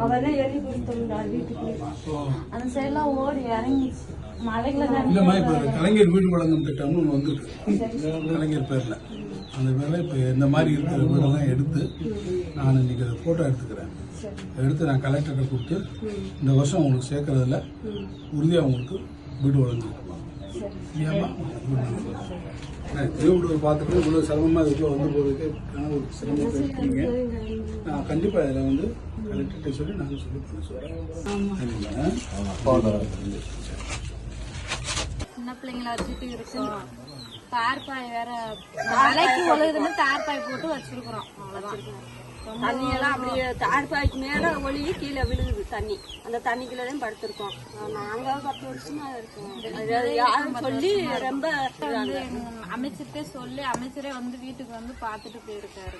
அவரே எழுதி கொடுத்துருந்தார் வீட்டுக்கு. அந்த சைட்லாம் ஓடி இறங்கிச்சு மலைகளை. இல்லைம்மா, இப்போ கலைஞர் வீடு வழங்கும் திட்டம்னு ஒன்று வந்திருக்கு கலைஞர் பேரில். அந்த பேரில் இப்போ இந்த மாதிரி இருக்கிற வீடெல்லாம் எடுத்து நான் இன்னைக்கு அதை ஃபோட்டோ எடுத்துக்கிறேன். எடுத்து நான் கலெக்டர்கிட்ட கொடுத்து இந்த வருஷம் உங்களுக்கு சேர்க்கறதில்ல உறுதியாக உங்களுக்கு வீடு வழங்கிருக்கலாம். இல்லையாம்மா? திருவள்ளூர் பார்த்துட்டு இவ்வளோ சிரமமாக இதுக்குள்ள வந்து போகிறதுக்கு ஒரு சிரமம் இருக்கீங்க. நான் கண்டிப்பாக இதில் வந்து கலெக்டர்கிட்ட சொல்லி நாங்கள் சொல்லி பண்ண சொல்கிறேன். சின்ன பிள்ளைங்கள வச்சுட்டு இருக்கு. தார்பாய் வேற மலைக்கு ஒழுகுதுன்னு தார்பாய் போட்டு வச்சிருக்கிறோம். தண்ணி எல்லாம் அப்படியே தாழ்பாய்க்கு மேல ஒளியே கீழே விழுகுது தண்ணி. அந்த தண்ணிக்குள்ளதான் படுத்திருக்கோம். நாங்க 10 வருஷமா இருக்கோம். சொல்லி ரொம்ப அமைச்சர்கிட்ட சொல்லி அமைச்சரே வந்து வீட்டுக்கு வந்து பாத்துட்டு போயிருக்காரு.